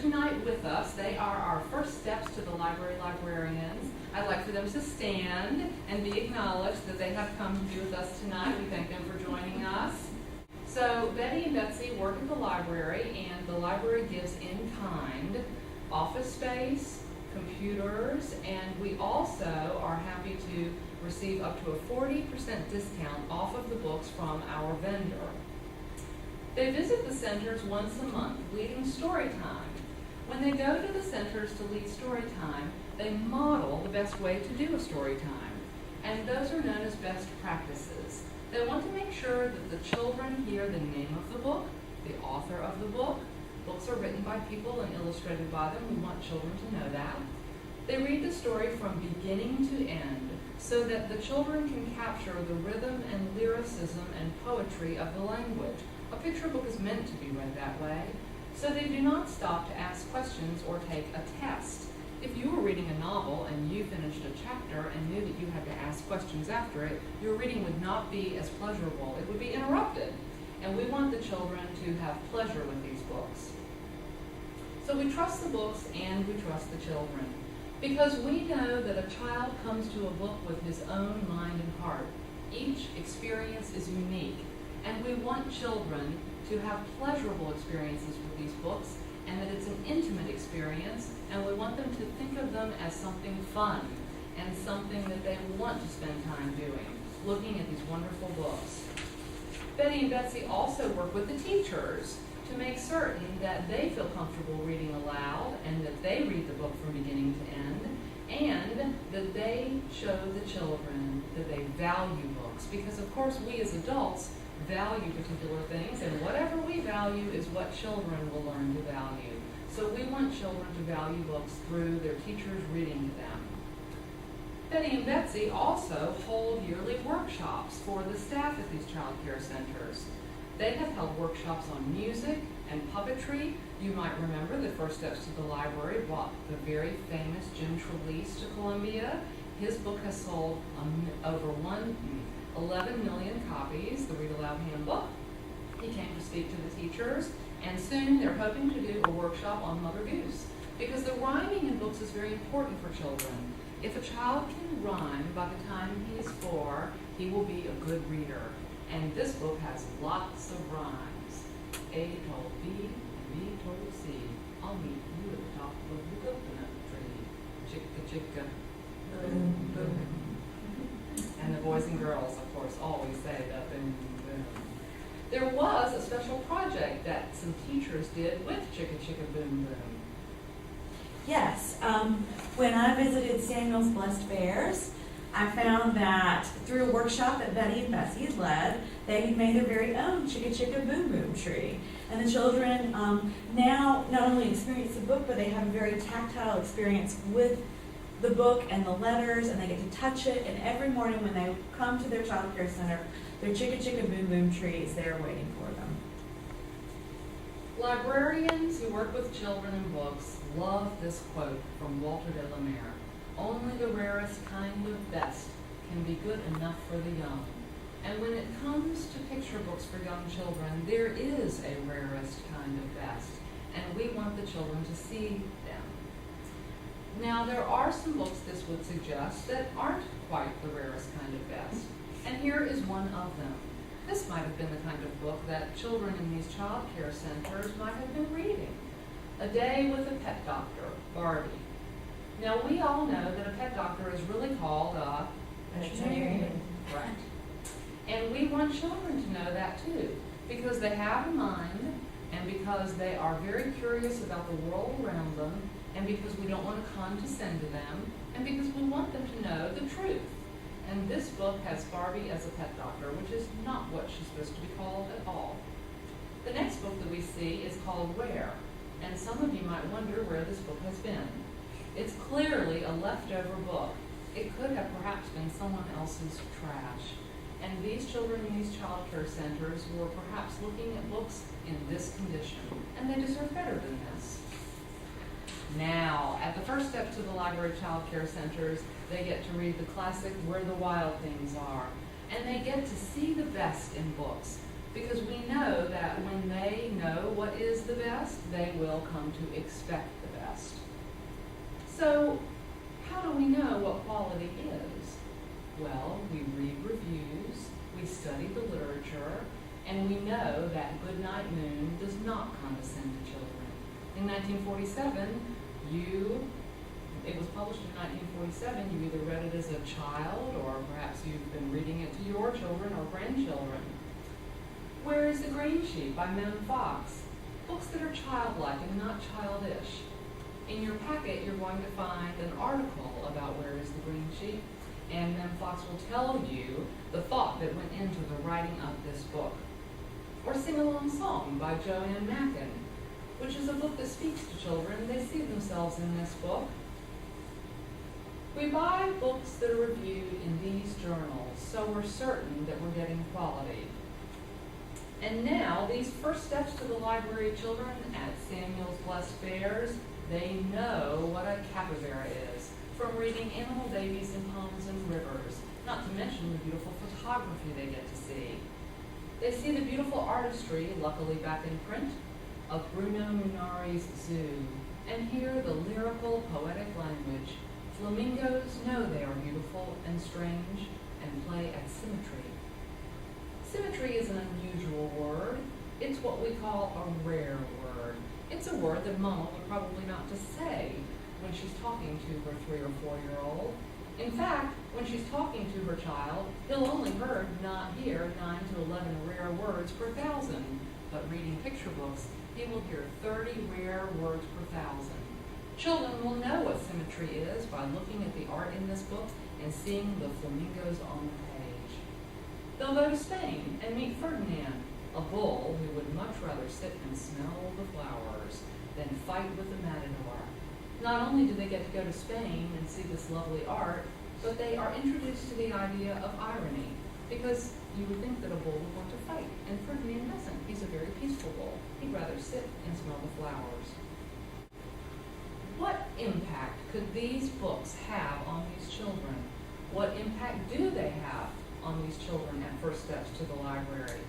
tonight with us. They are our first steps to the library librarians. I'd like for them to stand and be acknowledged that they have come to be with us tonight. We thank them for joining us. So Betty and Betsy work at the library, and the library gives in kind office space, computers, and we also are happy to receive up to a 40% discount off of the books from our vendor. They visit the centers once a month, leading Storytime. When they go to the centers to lead Storytime, they model the best way to do a Storytime, and those are known as best practices. They want to make sure that the children hear the name of the book, the author of the book. Books are written by people and illustrated by them. We want children to know that. They read the story from beginning to end so that the children can capture the rhythm and lyricism and poetry of the language. A picture book is meant to be read that way, so they do not stop to ask questions or take a test. If you were reading a novel and you finished a chapter and knew that you had to ask questions after it, your reading would not be as pleasurable. It would be interrupted. And we want the children to have pleasure with these books. So we trust the books and we trust the children, because we know that a child comes to a book with his own mind and heart. Each experience is unique, and we want children to have pleasurable experiences with these books, and that it's an intimate experience, and we want them to think of them as something fun and something that they want to spend time doing, looking at these wonderful books. Betty and Betsy also work with the teachers to make certain that they feel comfortable reading aloud and that they read the book from beginning to end, and that they show the children that they value books, because of course we as adults value particular things, and whatever we value is what children will learn to value. So we want children to value books through their teachers reading to them. Betty and Betsy also hold yearly workshops for the staff at these child care centers. They have held workshops on music and puppetry. You might remember the First Steps to the Library brought the very famous Jim Trelease to Columbia. His book has sold over 11 million copies, the Read Aloud Handbook. He came to speak to the teachers, and soon they're hoping to do a workshop on Mother Goose, because the rhyming in books is very important for children. If a child can rhyme by the time he is 4, he will be a good reader. And this book has lots of rhymes. A told B, and B told C. I'll meet you at the top of the coconut tree. Chicka, chicka, boom, boom. And the boys and girls, of course, always say that boom, boom. There was a special project that some teachers did with Chicka, chicka, boom, boom. Yes, when I visited Samuel's Blessed Bears, I found that through a workshop that Betty and Betsy had led, they had made their very own Chicka Chicka Boom Boom tree. And the children now not only experience the book, but they have a very tactile experience with the book and the letters, and they get to touch it. And every morning when they come to their child care center, their Chicka Chicka Boom Boom tree is there waiting for them. Librarians who work with children and books love this quote from Walter de la Mare. Only the rarest kind of best can be good enough for the young. And when it comes to picture books for young children, there is a rarest kind of best, and we want the children to see them. Now, there are some books this would suggest that aren't quite the rarest kind of best, and here is one of them. This might have been the kind of book that children in these child care centers might have been reading. A Day with a Pet Doctor, Barbie. Now, we all know that a pet doctor is really called a veterinarian. Right. And we want children to know that too, because they have a mind, and because they are very curious about the world around them, and because we don't want to condescend to them, and because we want them to know the truth. And this book has Barbie as a pet doctor, which is not what she's supposed to be called at all. The next book that we see is called Where, and some of you might wonder where this book has been. It's clearly a leftover book. It could have perhaps been someone else's trash. And these children in these child care centers were perhaps looking at books in this condition, and they deserve better than this. Now, at the First Step to the Library Child Care Centers, they get to read the classic Where the Wild Things Are, and they get to see the best in books. because we know that when they know what is the best, they will come to expect the best. So, how do we know what quality is? Well, we read reviews, we study the literature, and we know that Goodnight Moon does not condescend to children. In 1947, it was published in 1947, you either read it as a child or perhaps you've been reading it to your children or grandchildren. Where is the Green Sheet by Mem Fox? Books that are childlike and not childish. In your packet, you're going to find an article about Where is the Green Sheet, and Mem Fox will tell you the thought that went into the writing of this book. Or Sing Along Song by Joanne Mackin, which is a book that speaks to children. They see themselves in this book. We buy books that are reviewed in these journals, so we're certain that we're getting quality. And now, these first steps to the library children at Samuel's Blessed Fairs, they know what a capybara is, from reading Animal Babies in Ponds and Rivers, not to mention the beautiful photography they get to see. They see the beautiful artistry, luckily back in print, of Bruno Munari's zoo, and hear the lyrical, poetic language. Flamingos know they are beautiful and strange, and play at Symmetry. Symmetry is an unusual word. It's what we call a rare word. It's a word that Mama would probably not to say when she's talking to her 3 or 4-year-old. In fact, when she's talking to her child, he'll only hear 9 to 11 rare words per 1,000. But reading picture books, he will hear 30 rare words per 1,000. Children will know what symmetry is by looking at the art in this book and seeing the flamingos on the page. They'll go to Spain and meet Ferdinand, a bull who would much rather sit and smell the flowers than fight with the matador. Not only do they get to go to Spain and see this lovely art, but they are introduced to the idea of irony, because you would think that a bull would want to fight, and Ferdinand doesn't. He's a very peaceful bull. He'd rather sit and smell the flowers. What impact could these books have on these children? What impact do they have on these children at First Steps to the Library?